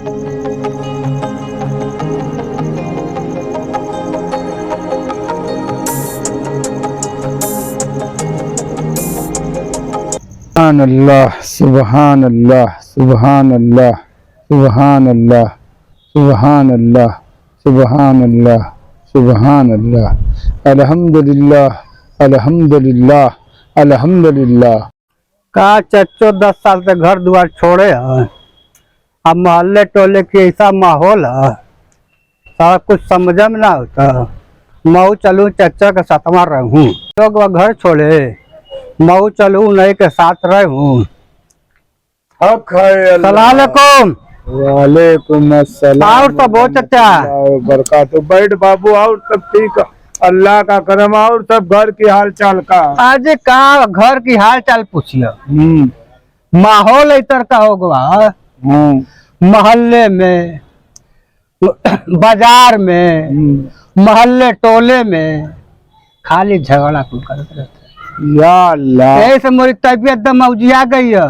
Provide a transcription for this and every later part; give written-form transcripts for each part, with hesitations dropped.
सुभान अल्लाह सुभान अल्लाह सुभान अल्लाह सुभान अल्लाह सुभान अल्लाह सुभान अल्लाह सुभान अल्लाह अल्हम्दुलिल्लाह अल्हम्दुलिल्लाह अल्हम्दुलिल्लाह। का चच्चो 10 साल से घर द्वार छोड़े है, अब मोहल्ले टोले के ऐसा माहौल है, सारा कुछ समझ में ना होता। मऊ चलूं चच्चा के साथ रहूं, लोग वह घर छोड़े, मऊ चलूं नए के साथ रहूं। सलामकुम। वालेकुम अस्सलाम। और सब बहुत अच्छा बरकातहू। बैठ बाबू, और सब ठीक, अल्लाह का करम। और सब घर की हाल चाल का? आज का घर की हाल चाल पूछिए। माहौल इतर का हो गया, मोहल्ले में, बाजार में, मोहल्ले टोले में खाली झगड़ा कुल करते रहते। या अल्लाह, ऐसे मेरी तबीयत दम मौजिया गई है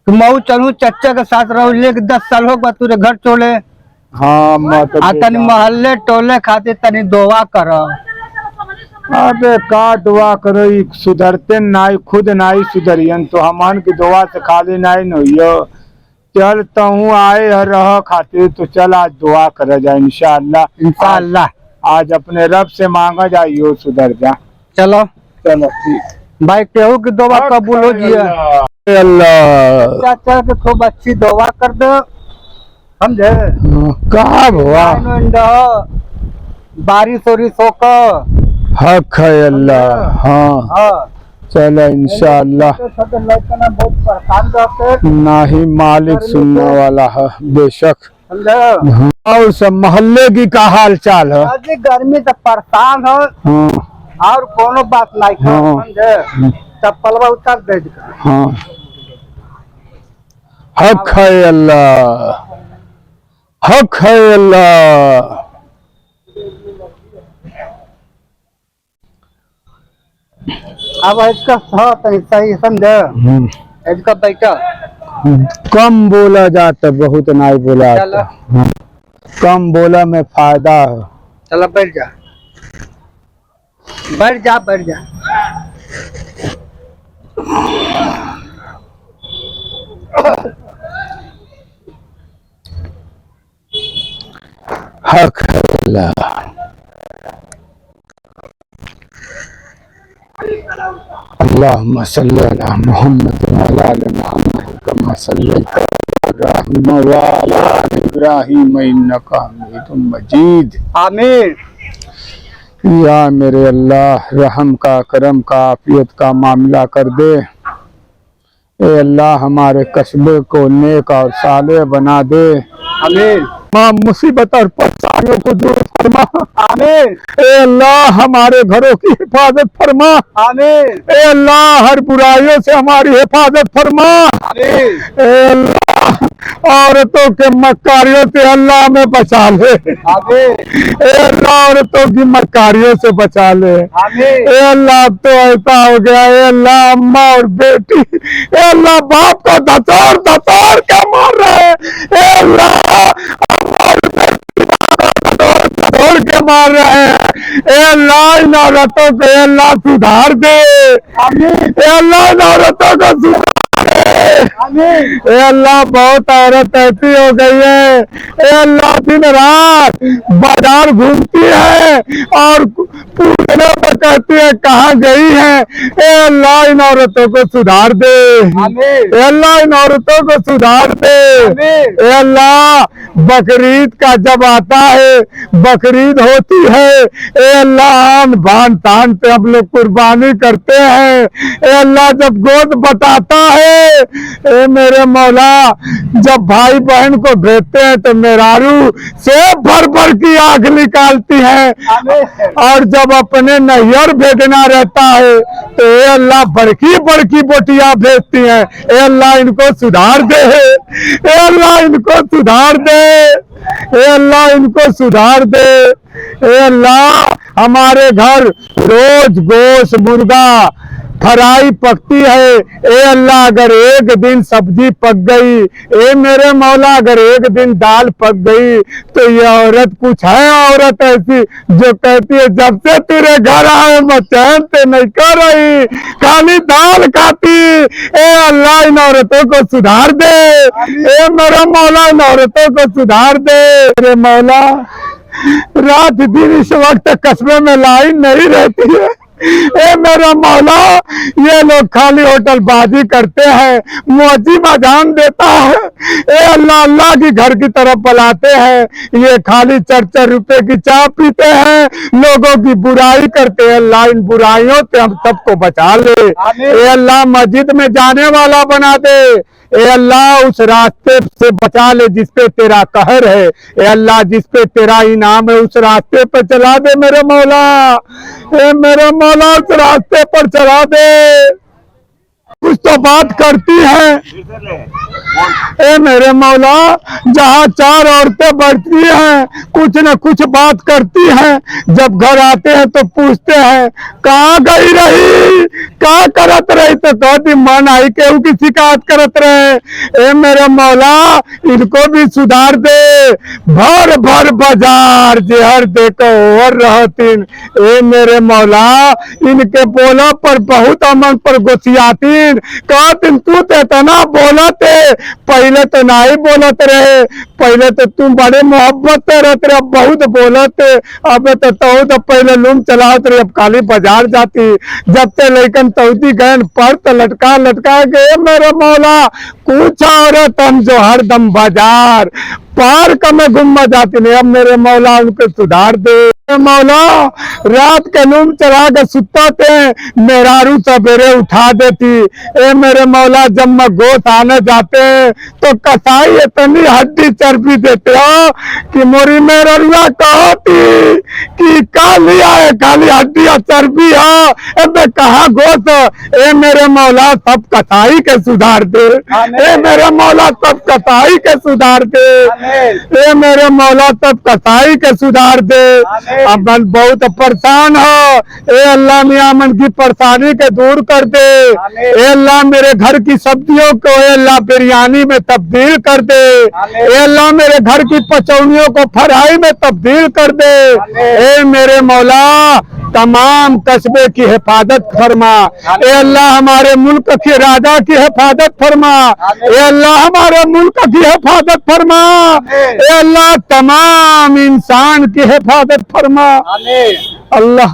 कि मऊ चलूं चच्चा के साथ रहूं, लेके 10 साल हो गया तुरे घर छोड़े। हाँ तनी मोहल्ले टोले खातिर तनी दुआ करो। अबे का दुआ करो, सुधरते नाई, खुद नाई सुधरियन तो हमान की दुआ से खाली नाई नहियो। चल तो हूँ आए रह खातिर, तो चल आज दुआ कर जाए इंशाअल्लाह। इंशाअल्लाह आज अपने रब से मांगा जाइयो सुधर जा। चलो चलो ठीक भाई, केहू की दुआ कबूल हो जी। अल्लाह चाचा के खूब अच्छी दुआ कर दो, समझे? कहा हुआ बारिश वारिश होकर हक है अल्लाह। हाँ चलो इंशाअल्लाह। बहुत परेशान रहते, ना ही मालिक सुनने वाला है बेशक। समझे? और सब मोहल्ले की का हाल चाल है? अजी गर्मी से परेशान हो, हाँ और कोनो बात नहीं है, हाँ। समझे? चप्पलवा उतार दे। हाँ हक है अल्लाह, हक है अल्लाह। अब इसका सही समझे, इसका बेटा कम बोला जाता, बहुत नहीं बोला जाता। हाँ। कम बोला में फायदा है। चलो बैठ जा, बैठ जा, बैठ जा। हक है अल्लाह। अल्लाहुम्मा सल्ली अला मुहम्मद व अला आलि मुहम्मद कमा सल्लैता अला इब्राहीम व अला आलि इब्राहीम इन्नका हमीदुम मजीद। आमीन। या मेरे अल्लाह, रहम का, करम का, आफियत का मामला कर दे। ए अल्लाह, हमारे कस्बे को नेक और साले बना दे। आमीन। मुसीबत और परेशानियों को दूर फरमा। आमीन। ए अल्लाह, हमारे घरों की हिफाजत फरमा। आमीन। ए अल्लाह, हर बुराइयों से हमारी हिफाजत फरमा। आमीन। ए अल्लाह, औरतों के मक्कारियों से अल्लाह में बचा ले। आमीन। ए अल्लाह, औरतों की मक्कारियों से बचा ले। आमीन। ए अल्लाह, अब तो ऐसा हो गया। ए अल्लाह, अम्मा और बेटी, ए अल्लाह, बाप को धसोर के मार रहे हैं। ए अल्लाह, छोड़ के मार रहे हैं। ए अल्लाह, इन औरतों को ए अल्लाह सुधार दे। ए अल्लाह, इन औरतों को सुधार दे। ए अल्लाह, बहुत औरत ऐसी हो गई है, ए अल्लाह, दिन रात बाजार घूमती है और पूछने पर कहती है कहाँ गई है। ए अल्लाह, इन औरतों को सुधार दे। ए अल्लाह, इन औरतों को सुधार दे। ए अल्लाह, बकरीद का जब आता है, बकरीद होती है, ए अल्लाह, आन बान तान पे हम लोग कुर्बानी करते हैं। ए अल्लाह, जब गोद बताता है, ए मेरे मौला, जब भाई बहन को भेजते हैं तो मेरारू से भर भर की आंख निकालती है, और जब अपने नैयर भेजना रहता है तो ए अल्लाह, बड़की बड़की बोटियां भेजती हैं। ए अल्लाह, इनको सुधार दे। ए अल्लाह, इनको सुधार दे। ए अल्लाह, इनको सुधार दे। ए अल्लाह, हमारे घर रोज गोश्त मुर्गा फ्राई पकती है। ए अल्लाह अगर एक दिन सब्जी पक गई, ए मेरे मौला अगर एक दिन दाल पक गई, तो ये औरत कुछ है औरत ऐसी जो कहती है जब से तेरे घर आए मैं चैन से नहीं कर रही, खाली दाल खाती। ए अल्लाह इन औरतों को सुधार दे, ए मेरा मौला इन औरतों को सुधार दे। मेरे मौला रात दिन इस वक्त कस्बे में लाइन नहीं रहती है। ए मेरा मौला ये लोग खाली होटलबाजी करते हैं, मुअज्जिन अजान देता है, ए अल्लाह अल्लाह की घर की तरफ बुलाते हैं, ये खाली 4-4 रुपए की चाय पीते हैं, लोगों की बुराई करते हैं। अल्लाह इन बुराइयों से हम सबको बचा ले। ए अल्लाह मस्जिद में जाने वाला बना दे। ए अल्लाह उस रास्ते से बचा ले जिस पे तेरा कहर है। ए अल्लाह जिस पे तेरा इनाम है उस रास्ते पर चला दे मेरे मौला। ए मेरे मौला उस रास्ते पर चला दे। कुछ तो बात करती है ए मेरे मौला, जहाँ 4 औरतें बैठती हैं कुछ न कुछ बात करती हैं, जब घर आते हैं तो पूछते हैं कहाँ गई रही, क्या करत रही, तो कहती मन आई केहू की शिकायत करत रहे। ए मेरे मौला इनको भी सुधार दे। भर भर बाजार जहर देखो और रहतीन। ए मेरे मौला इनके बोला पर बहुत अमन पर गुस्सियातीन। कहतीन तू तो इतना बोलते, पहले तो नहीं बोलत रहे, पहले तो तुम बड़े मोहब्बत से रहते रहे, अब बहुत बोलते, अब तो पहले लूम चलाते रहे, अब खाली बाजार जाती। जब से लेकिन तौती गए पर तो लटका लटका गए मेरे मौला। कुछ औरत हम जो हरदम बाजार पार्क में घूमना जाती नहीं, अब मेरे मौला उनको सुधार दे। मौला रात के लूम चला के सुता थे, मेहरारू सवेरे उठा देती। ए मेरे मौला जब मैं गोश्त आने जाते तो कसाई इतनी हड्डी चर्बी देते हो कि मोरी मेहरुआ कहती कि का लिया है, खाली हड्डी और चर्बी हो, ए कहा गोश्त। ए मेरे मौला सब कसाई के सुधार दे। ए मेरे मौला सब कसाई के सुधार दे। ए मेरे मौला सब कसाई के सुधार दे। अब मैं बहुत परेशान हो। ए अल्लाह मियां मन की परेशानी के दूर कर दे। ए अल्लाह मेरे घर की सब्जियों को ए अल्लाह बिरयानी में तब्दील कर दे। ए अल्लाह मेरे घर की पचौनियों को फ्राई में तब्दील कर दे। ए मेरे मौला तमाम कस्बे की हिफाजत फरमा। ए अल्लाह हमारे मुल्क के राजा की हिफाजत फरमा। ए अल्लाह हमारे मुल्क की हिफाजत फरमा। ए अल्लाह तमाम इंसान की हिफाजत फरमा। अल्लाह